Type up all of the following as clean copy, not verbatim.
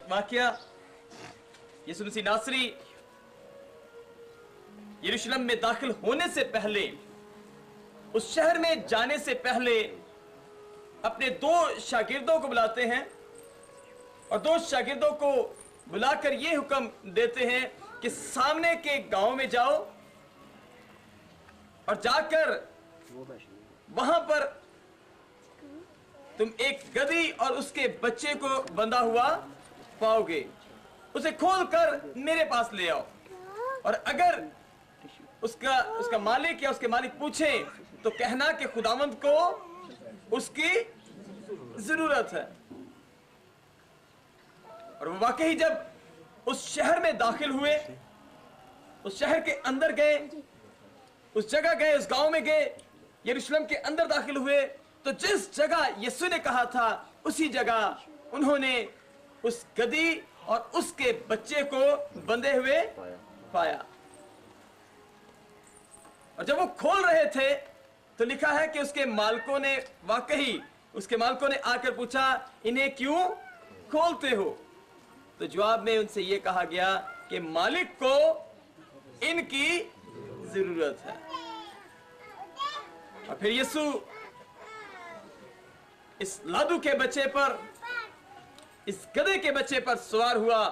वाकया यीशु मसीह नासरी यरूशलेम में दाखिल होने से पहले, उस शहर में जाने से पहले अपने 2 शागिर्दों को बुलाते हैं और 2 शागिर्दों को बुलाकर ये हुक्म देते हैं कि सामने के गांव में जाओ और जाकर वहां पर तुम एक गदही और उसके बच्चे को बंधा हुआ पाओगे, उसे खोलकर मेरे पास ले आओ। और अगर उसका मालिक या उसके मालिक पूछे तो कहना कि खुदावंद को उसकी जरूरत है। और वो वाकई जब उस शहर में दाखिल हुए, उस शहर के अंदर गए, उस जगह गए, उस गांव में गए, यरूशलेम के अंदर दाखिल हुए, तो जिस जगह यीशु ने कहा था उसी जगह उन्होंने उस गदही और उसके बच्चे को बंधे हुए पाया। और जब वो खोल रहे थे तो लिखा है कि उसके मालिकों ने आकर पूछा, इन्हें क्यों खोलते हो? तो जवाब में उनसे यह कहा गया कि मालिक को इनकी जरूरत है। और फिर यीशु इस लादू के बच्चे पर, इस गधे के बच्चे पर सवार हुआ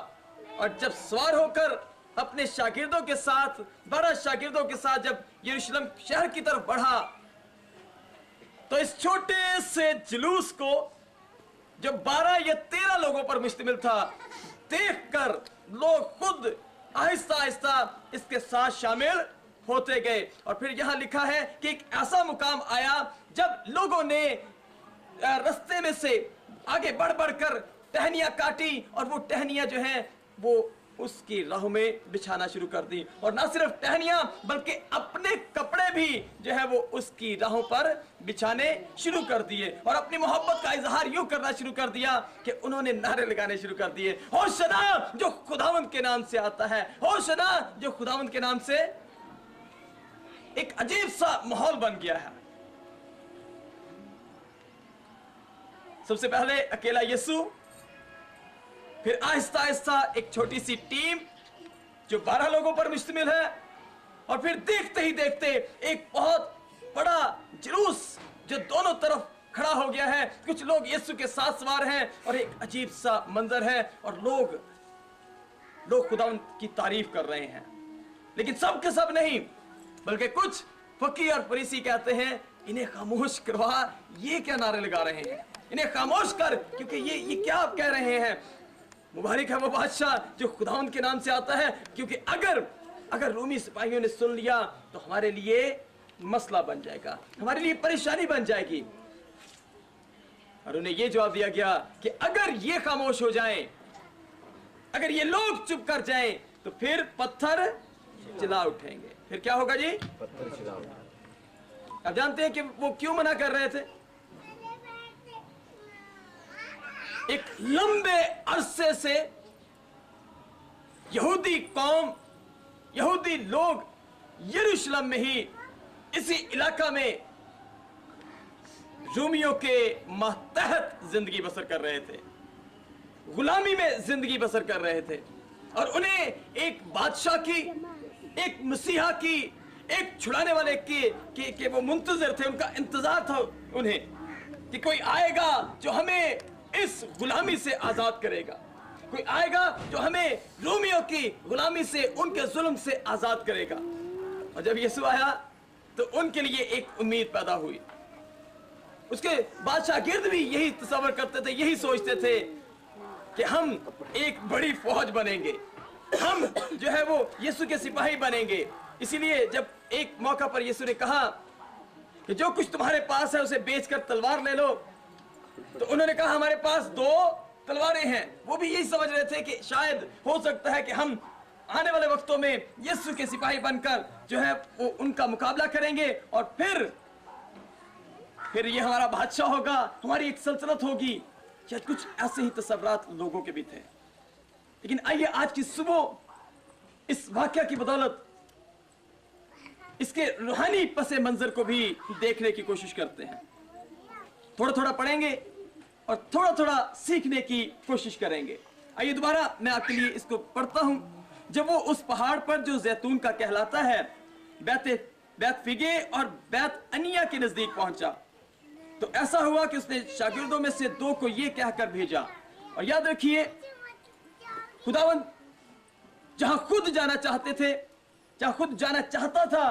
और जब सवार होकर अपने शागिर्दों के साथ, 12 शागिर्दों के साथ जब यरूशलेम शहर की तरफ बढ़ा, तो इस छोटे से जुलूस को जो 12 या 13 लोगों पर मुश्तमिल था, देखकर लोग खुद आहिस्ता आहिस्ता इसके साथ शामिल होते गए। और फिर यहां लिखा है कि एक ऐसा मुकाम आया जब लोगों ने रास्ते में से आगे बढ़ बढ़कर टहनियां काटी और वो टहनियां जो हैं वो उसकी राह में बिछाना शुरू कर दी। और ना सिर्फ टहनियां बल्कि अपने कपड़े भी जो है वो उसकी राहों पर बिछाने शुरू कर दिए और अपनी मोहब्बत का इजहार यूं करना शुरू कर दिया कि उन्होंने नारे लगाने शुरू कर दिए, होशाना जो खुदावंद के नाम से आता है, होशाना जो खुदावंद के नाम से। एक अजीब सा माहौल बन गया है। सबसे पहले अकेला यीशु, फिर आहिस्ता आहिस्ता एक छोटी सी टीम जो 12 लोगों पर मुश्तमिल है, और फिर देखते ही देखते एक बहुत बड़ा जुलूस जो दोनों तरफ खड़ा हो गया है। कुछ लोग यीशु के साथ सवार हैं और एक अजीब सा मंजर है और लोग खुदावंद की तारीफ कर रहे हैं। लेकिन सब के सब नहीं, बल्कि कुछ फकीर और फरीसी कहते हैं, इन्हें खामोश करवा, ये क्या नारे लगा रहे हैं, इन्हें खामोश कर, क्योंकि ये क्या आप कह रहे हैं। मुबारक है वो बादशाह जो खुदावंद के नाम से आता है, क्योंकि अगर रोमी सिपाहियों ने सुन लिया तो हमारे लिए मसला बन जाएगा, हमारे लिए परेशानी बन जाएगी। और उन्हें यह जवाब दिया गया कि अगर ये खामोश हो जाएं, अगर ये लोग चुप कर जाएं, तो फिर पत्थर चिल्ला उठेंगे। फिर क्या होगा जी? पत्थर चिल्ला उठेंगे। आप जानते हैं कि वो क्यों मना कर रहे थे? एक लंबे अरसे से यहूदी कौम, यहूदी लोग यरूशलेम में ही, इसी इलाका में रोमियों के मातहत जिंदगी बसर कर रहे थे, गुलामी में जिंदगी बसर कर रहे थे। और उन्हें एक बादशाह की, एक मसीहा की, एक छुड़ाने वाले के वो मुंतजर थे, उनका इंतजार था उन्हें कि कोई आएगा जो हमें इस गुलामी से आजाद करेगा, कोई आएगा जो हमें रोमियों की गुलामी से, उनके जुल्म से आजाद करेगा। और जब यीशु आया तो उनके लिए एक उम्मीद पैदा हुई। उसके बादशाह गिर्द भी यही तस्वर करते थे, यही सोचते थे कि हम एक बड़ी फौज बनेंगे, हम जो है वो यीशु के सिपाही बनेंगे। इसीलिए जब एक मौका पर यीशु ने कहा कि जो कुछ तुम्हारे पास है उसे बेचकर तलवार ले लो, तो उन्होंने कहा हमारे पास 2 तलवारें हैं। वो भी यही समझ रहे थे कि शायद हो सकता है कि हम आने वाले वक्तों में यीशु के सिपाही बनकर जो है वो उनका मुकाबला करेंगे और फिर ये हमारा बादशाह होगा, हमारी एक सल्तनत होगी। शायद कुछ ऐसे ही तसव्वुरात लोगों के भी थे। लेकिन आइए आज की सुबह इस वाकया की बदौलत इसके रूहानी पसे मंजर को भी देखने की कोशिश करते हैं। थोड़ा थोड़ा पढ़ेंगे और थोड़ा थोड़ा सीखने की कोशिश करेंगे। आइए दोबारा मैं आपके लिए इसको पढ़ता हूं। जब वो उस पहाड़ पर जो जैतून का कहलाता है बैत फिगे और बैत अनिया के नजदीक पहुंचा, तो ऐसा हुआ कि उसने शागिर्दों में से 2 को ये कहकर भेजा। और याद रखिए, खुदावंद जहां खुद जाना चाहते थे, जहां खुद जाना चाहता था,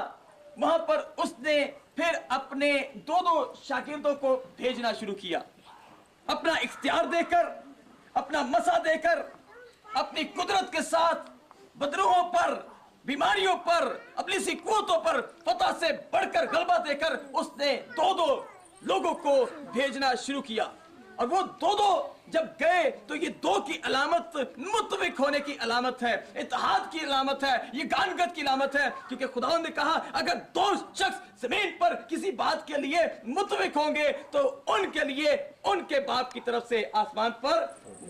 वहां पर उसने फिर अपने 2 शागिर्दों को भेजना शुरू किया। अपना इख्तियार देकर, अपना मसा देकर, अपनी कुदरत के साथ बदरूहों पर, बीमारियों पर, अपनी सी कुव्वतों पर फतह से बढ़कर गलबा देकर उसने 2 लोगों को भेजना शुरू किया। और वो 2 जब गए तो ये 2 की अलामत मुत्तफिक होने की अलामत है, इत्तेहाद की अलामत है, ये गानगत की अलामत है। क्योंकि खुदा ने कहा अगर 2 शख्स जमीन पर किसी बात के लिए मुत्तफिक होंगे तो उनके लिए उनके बाप की तरफ से आसमान पर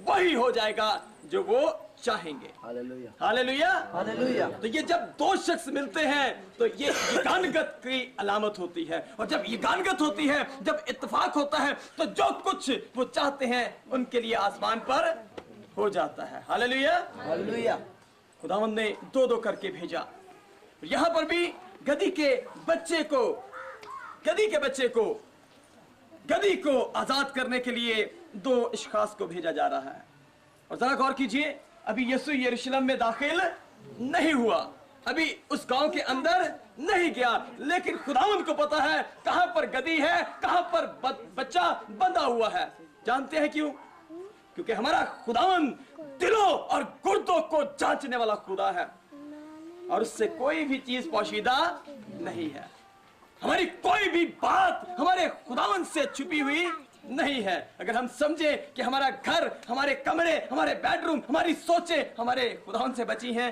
वही हो जाएगा जो वो चाहेंगे। Hallelujah, hallelujah, hallelujah. तो ये जब 2 शख्स मिलते हैं तो ये गानगत की अलामत होती है। और जब ये गानगत होती है, जब इत्तेफाक होता है, तो जो कुछ वो चाहते हैं उनके लिए आसमान पर हो जाता है। Hallelujah, hallelujah. खुदावंद ने 2 करके भेजा। यहां पर भी गधी के बच्चे को आजाद करने के लिए 2 अशखास को भेजा जा रहा है। और जरा गौर कीजिए, अभी यीशु यरूशलेम में दाखिल नहीं हुआ, अभी उस गांव के अंदर नहीं गया, लेकिन खुदावंद को पता है कहां पर गधी है, कहां पर बच्चा बंधा हुआ है। जानते हैं क्यों? क्योंकि हमारा खुदावंद दिलों और गुर्दों को जांचने वाला खुदा है और उससे कोई भी चीज पोशीदा नहीं है। हमारी कोई भी बात हमारे खुदावंद से छुपी हुई नहीं है। अगर हम समझे कि हमारा घर, हमारे कमरे, हमारे बेडरूम, हमारी सोचें हमारे खुदावंद से बची हैं,